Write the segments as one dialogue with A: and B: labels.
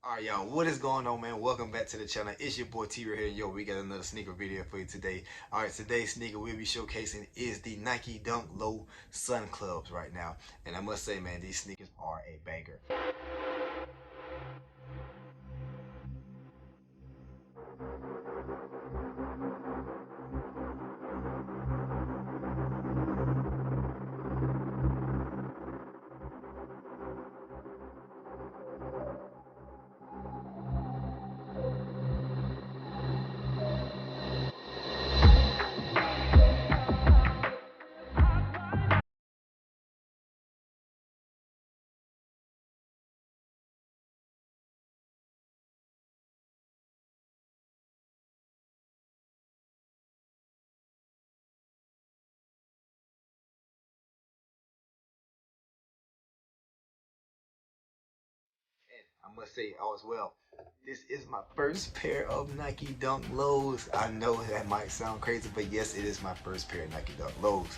A: Alright, y'all, what is going on, man? Welcome back to the channel. It's your boy T right here. Yo, we got another sneaker video for you today. Alright, today's sneaker we'll be showcasing is the Nike Dunk Low Sun Clubs right now. And I must say, man, these sneakers are a banger. I must say as well, this is my first pair of Nike Dunk Lows. I know that might sound crazy, but yes, it is my first pair of Nike Dunk Lows.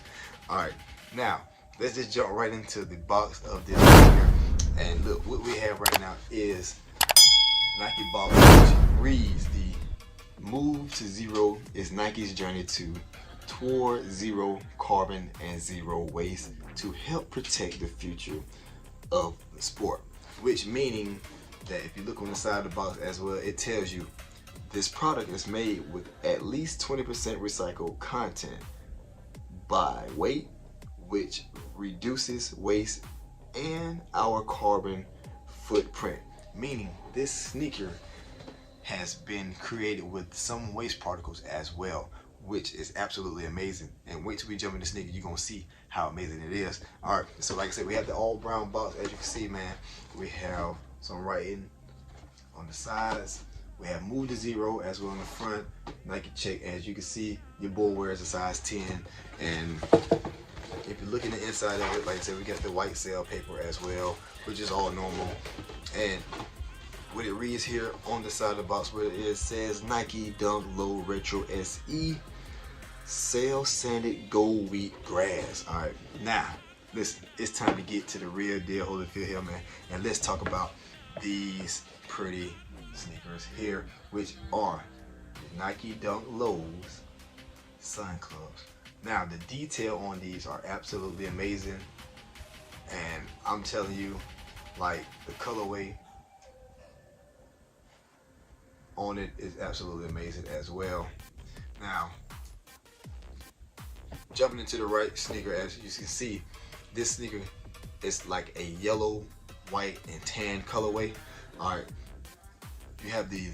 A: Alright, now let's just jump right into the box of this sneaker. And look, what we have right now is Nike box, which reads the move to zero is Nike's journey toward zero carbon and zero waste to help protect the future of the sport. Which meaning that if you look on the side of the box as well, it tells you this product is made with at least 20% recycled content by weight, which reduces waste and our carbon footprint. Meaning this sneaker has been created with some waste particles as well, which is absolutely amazing. And wait till we jump in the sneaker, you're gonna see how amazing it is. All right, so like I said, we have the all brown box. As you can see, man, we have some writing on the sides. We have move to zero as well on the front. Nike check. As you can see, your boy wears a size 10. And if you look in the inside of it, like I said, we got the white cell paper as well, which is all normal. And what it reads here on the side of the box, where it says Nike Dunk Low Retro SE Sail Sanded Gold Wheat Grass. All right, now listen, it's time to get to the real deal. Hold it, feel here, man, and let's talk about these pretty sneakers here, which are Nike Dunk Lows Sun Clubs. Now the detail on these are absolutely amazing, and I'm telling you, like, the colorway on it is absolutely amazing as well. Now, jumping into the right sneaker, as you can see, this sneaker is like a yellow, white, and tan colorway. All right, you have the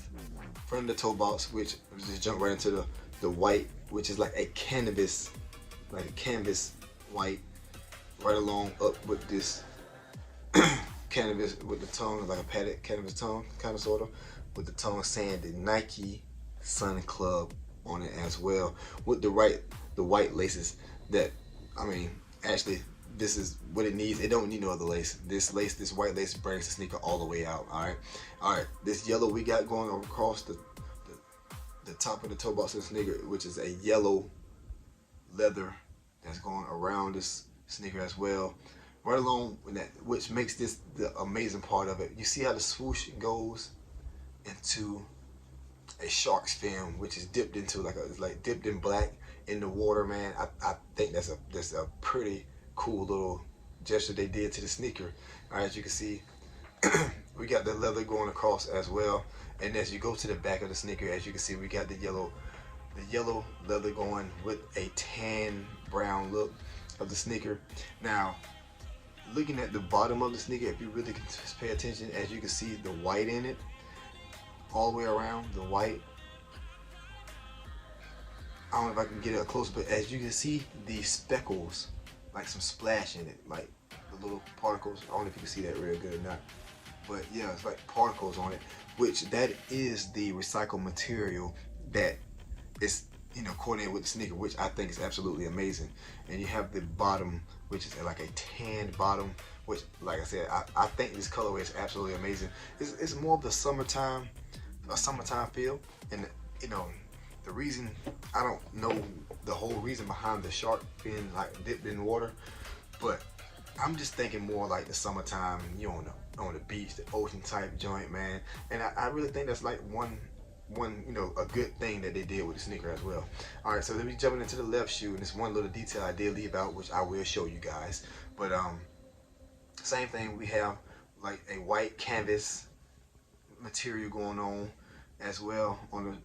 A: front of the toe box, which just jump right into the white, which is like a canvas white, right along up with this canvas with the tongue, like a padded canvas tongue, kind of sort of, with the tongue saying the Nike Sun Club on it as well, with the white laces that, I mean, actually this is what it needs. It don't need no other lace. This white lace brings the sneaker all the way out. All right, this yellow we got going across the top of the toe box of the sneaker, which is a yellow leather that's going around this sneaker as well, right along with that, which makes this the amazing part of it. You see how the swoosh goes into a shark's fin, which is dipped into like dipped in black in the water, man. I think that's a pretty cool little gesture they did to the sneaker. All right, as you can see, we got the leather going across as well. And as you go to the back of the sneaker, as you can see, we got the yellow leather going with a tan brown look of the sneaker. Now, looking at the bottom of the sneaker, if you really can pay attention, as you can see the white in it, all the way around the white. I don't know if I can get it up close, but as you can see, the speckles, like some splash in it, like the little particles. I don't know if you can see that real good or not, but yeah, it's like particles on it, which that is the recycled material that is, you know, coordinated with the sneaker, which I think is absolutely amazing. And you have the bottom, which is like a tanned bottom, which, like I said, I think this colorway is absolutely amazing. It's more of the summertime feel. And you know, the reason, I don't know the whole reason behind the shark being like dipped in water, but I'm just thinking more like the summertime, you don't know, on the beach, the ocean type joint, man. And I really think that's like one a good thing that they did with the sneaker as well. All right, so let me jumping into the left shoe, and this one little detail I did leave out, which I will show you guys. But same thing, we have like a white canvas material going on as well on the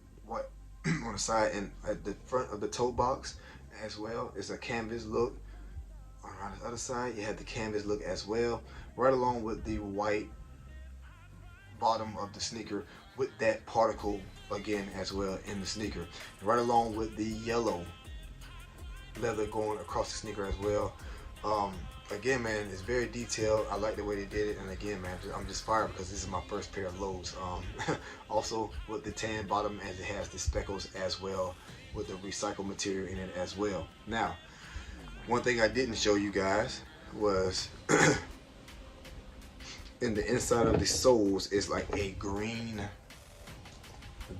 A: on the side, and at the front of the toe box as well. It's a canvas look. On the other side, you have the canvas look as well, right along with the white bottom of the sneaker with that particle again as well in the sneaker, right along with the yellow leather going across the sneaker as well. Again, man, it's very detailed. I like the way they did it, and again, man, I'm just fired because this is my first pair of lows. Also with the tan bottom, as it has the speckles as well, with the recycled material in it as well. Now, one thing I didn't show you guys was in the inside of the soles is like a green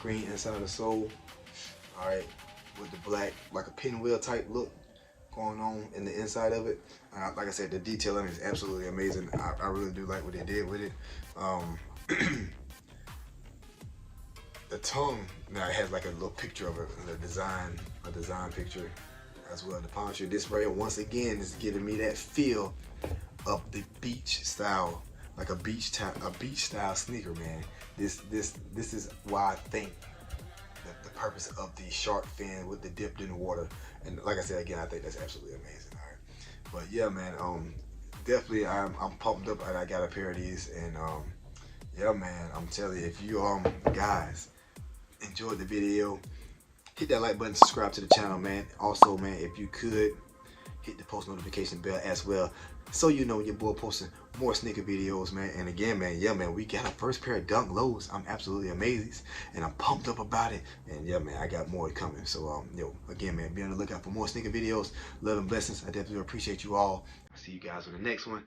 A: inside of the sole. All right, with the black, like a pinwheel type look going on in the inside of it. Like I said, the detailing is absolutely amazing. I really do like what they did with it. The tongue now it has like a little picture of a design picture as well. The poncho, this right here, once again, is giving me that feel of the beach style, like a beach style sneaker, man. This is why I think the purpose of the shark fin with the dipped in the water. And like I said again, I think that's absolutely amazing. All right, but yeah, man, definitely I'm pumped up, and I got a pair of these, and yeah, man, I'm telling you, if you guys enjoyed the video, hit that like button, subscribe to the channel, man. Also, man, if you could hit the post notification bell as well, so you know when your boy posting more sneaker videos, man. And again, man, yeah, man, we got our first pair of Dunk Lows. I'm absolutely amazed, and I'm pumped up about it. And yeah, man, I got more coming. So yo, again, man, be on the lookout for more sneaker videos. Love and blessings. I definitely appreciate you all. I'll see you guys on the next one.